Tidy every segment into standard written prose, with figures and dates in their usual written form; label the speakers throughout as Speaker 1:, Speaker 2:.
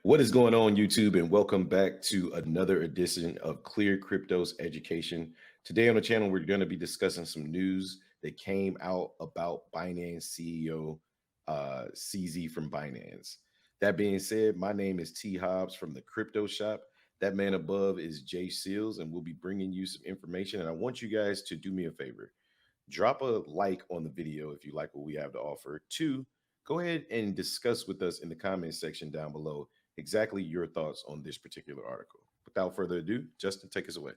Speaker 1: What is going on, YouTube? And welcome back to another edition of ClearCryptos Education. Today on the channel, we're going to be discussing some news that came out about Binance CEO CZ from Binance. That being said, my name is T Hobbs from the Crypto Shop. That man above is Jay Seals, and we'll be bringing you some information. And I want you guys to do me a favor. Drop a like on the video if you like what we have to offer. Two, go ahead and discuss with us in the comments section down below exactly your thoughts on this particular article. Without further ado, Justin, take us away.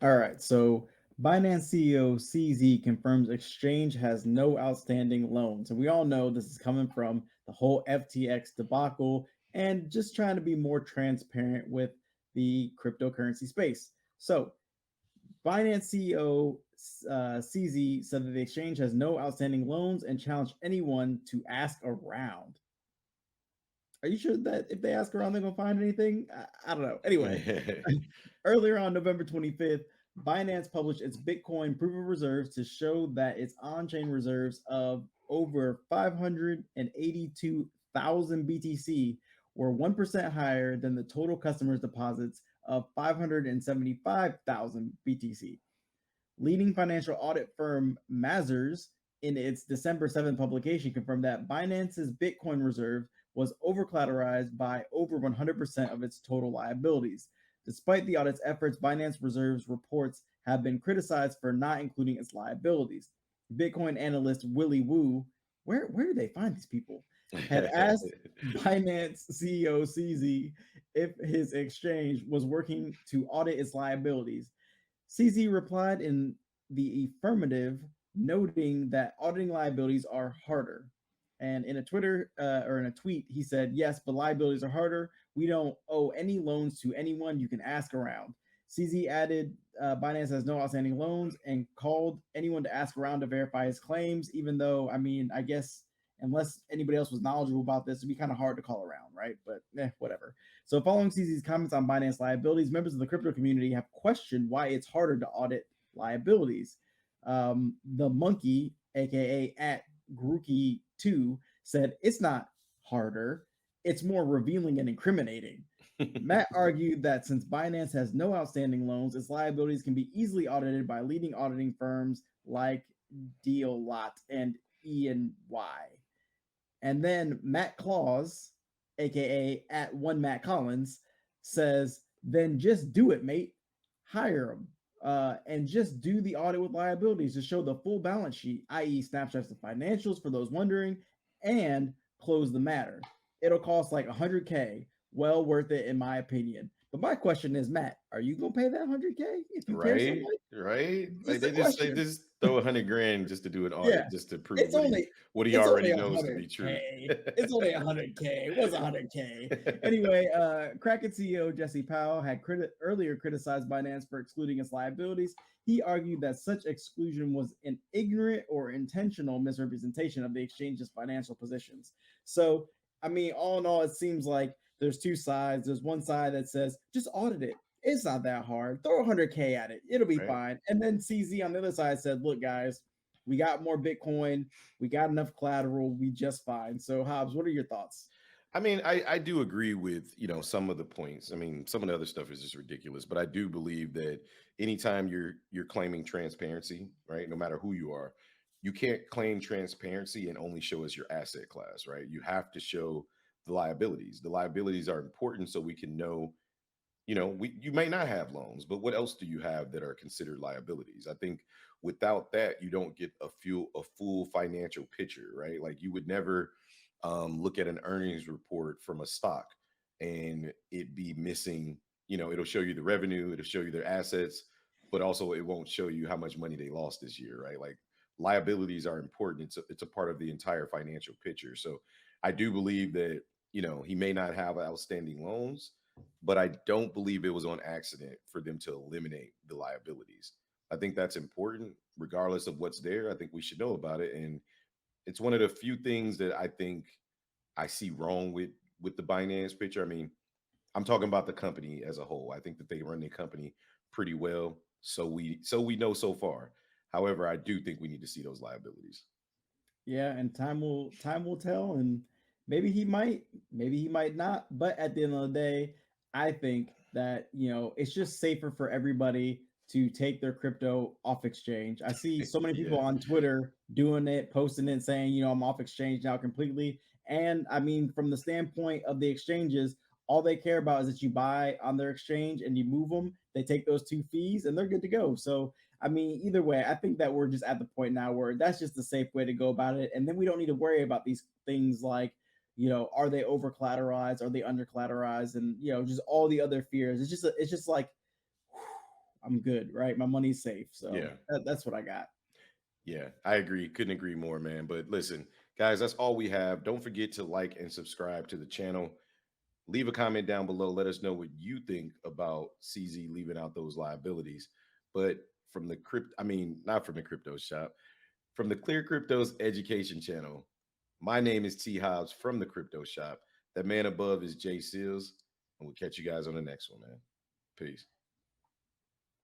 Speaker 2: All right, so Binance CEO CZ confirms exchange has no outstanding loans. And we all know this is coming from the whole FTX debacle and just trying to be more transparent with the cryptocurrency space. So Binance CEO CZ said that the exchange has no outstanding loans and challenged anyone to ask around. Are you sure that if they ask around, they're going to find anything? I don't know. Anyway, earlier on November 25th, Binance published its Bitcoin proof of reserves to show that its on-chain reserves of over 582,000 BTC were 1% higher than the total customers' deposits of 575,000 BTC. Leading financial audit firm Mazars, in its December 7th publication, confirmed that Binance's Bitcoin reserve was over-collateralized by over 100% of its total liabilities. Despite the audit's efforts, Binance Reserve's reports have been criticized for not including its liabilities. Bitcoin analyst Willy Woo, where do they find these people, had asked Binance CEO CZ if his exchange was working to audit its liabilities. CZ replied in the affirmative, noting that auditing liabilities are harder. And in a tweet, he said, "Yes, but liabilities are harder. We don't owe any loans to anyone. You can ask around." CZ added, Binance has no outstanding loans and called anyone to ask around to verify his claims, even though, I guess unless anybody else was knowledgeable about this, it'd be kind of hard to call around, right? But whatever. So following CZ's comments on Binance liabilities, members of the crypto community have questioned why it's harder to audit liabilities. The monkey, aka at Grookey2, said it's not harder, it's more revealing and incriminating. Matt argued that since Binance has no outstanding loans, its liabilities can be easily audited by leading auditing firms like Dealot and E&Y. And then Matt Claus, aka at one Matt Collins, says, "Then just do it, mate. Hire him. And just do the audit with liabilities to show the full balance sheet, i.e., snapshots of financials for those wondering, and close the matter. It'll cost like $100K. Well worth it, in my opinion." But my question is, Matt, are you gonna pay that $100K if you care so
Speaker 1: Right,
Speaker 2: much?
Speaker 1: right. Like
Speaker 2: Just a
Speaker 1: they
Speaker 2: question.
Speaker 1: just throw 100 grand just to do an
Speaker 2: Yeah,
Speaker 1: audit, just to prove
Speaker 2: it's only
Speaker 1: what he
Speaker 2: it's only
Speaker 1: already
Speaker 2: a
Speaker 1: knows to
Speaker 2: hundred
Speaker 1: be true.
Speaker 2: k. It's only 100K. It was 100K. Anyway, Kraken CEO Jesse Powell had earlier criticized Binance for excluding its liabilities. He argued that such exclusion was an ignorant or intentional misrepresentation of the exchange's financial positions. So, all in all, it seems like there's two sides. There's one side that says just audit it. It's not that hard. Throw 100K at it. It'll be
Speaker 1: Right.
Speaker 2: fine. And then CZ on the other side said, "Look, guys, we got more Bitcoin. We got enough collateral. We just fine." So, Hobbs, what are your thoughts?
Speaker 1: I do agree with, some of the points. Some of the other stuff is just ridiculous, but I do believe that anytime you're claiming transparency, right? No matter who you are, you can't claim transparency and only show us your asset class, right? You have to show the liabilities. The liabilities are important so we can know, you may not have loans, but what else do you have that are considered liabilities? I think without that, you don't get a full financial picture, right? Like you would never look at an earnings report from a stock and it be missing, it'll show you the revenue, it'll show you their assets, but also it won't show you how much money they lost this year, right? Like liabilities are important. It's a part of the entire financial picture. So I do believe that, he may not have outstanding loans, but I don't believe it was on accident for them to eliminate the liabilities. I think that's important, regardless of what's there. I think we should know about it. And it's one of the few things that I think I see wrong with the Binance picture. I'm talking about the company as a whole. I think that they run their company pretty well. So we know so far. However, I do think we need to see those liabilities.
Speaker 2: Yeah, and time will tell. And maybe he might not. But at the end of the day, I think that, it's just safer for everybody to take their crypto off exchange. I see so many
Speaker 1: Yeah.
Speaker 2: people on Twitter doing it, posting it, saying, I'm off exchange now completely. And I mean, from the standpoint of the exchanges, all they care about is that you buy on their exchange and you move them. They take those two fees and they're good to go. So, I mean, either way, I think that we're just at the point now where that's just the safe way to go about it. And then we don't need to worry about these things like, are they over collateralized? Are they under collateralized? And, just all the other fears. It's just like, whew, I'm good, right? My money's safe. So
Speaker 1: Yeah.
Speaker 2: that's what I got.
Speaker 1: Yeah, I agree. Couldn't agree more, man. But listen, guys, that's all we have. Don't forget to like and subscribe to the channel. Leave a comment down below. Let us know what you think about CZ leaving out those liabilities. But from the not from the crypto shop, from the Clear Cryptos education channel. My name is T Hobbs from the crypto shop. That man above is Jay Seals. And we'll catch you guys on the next one, man. Peace.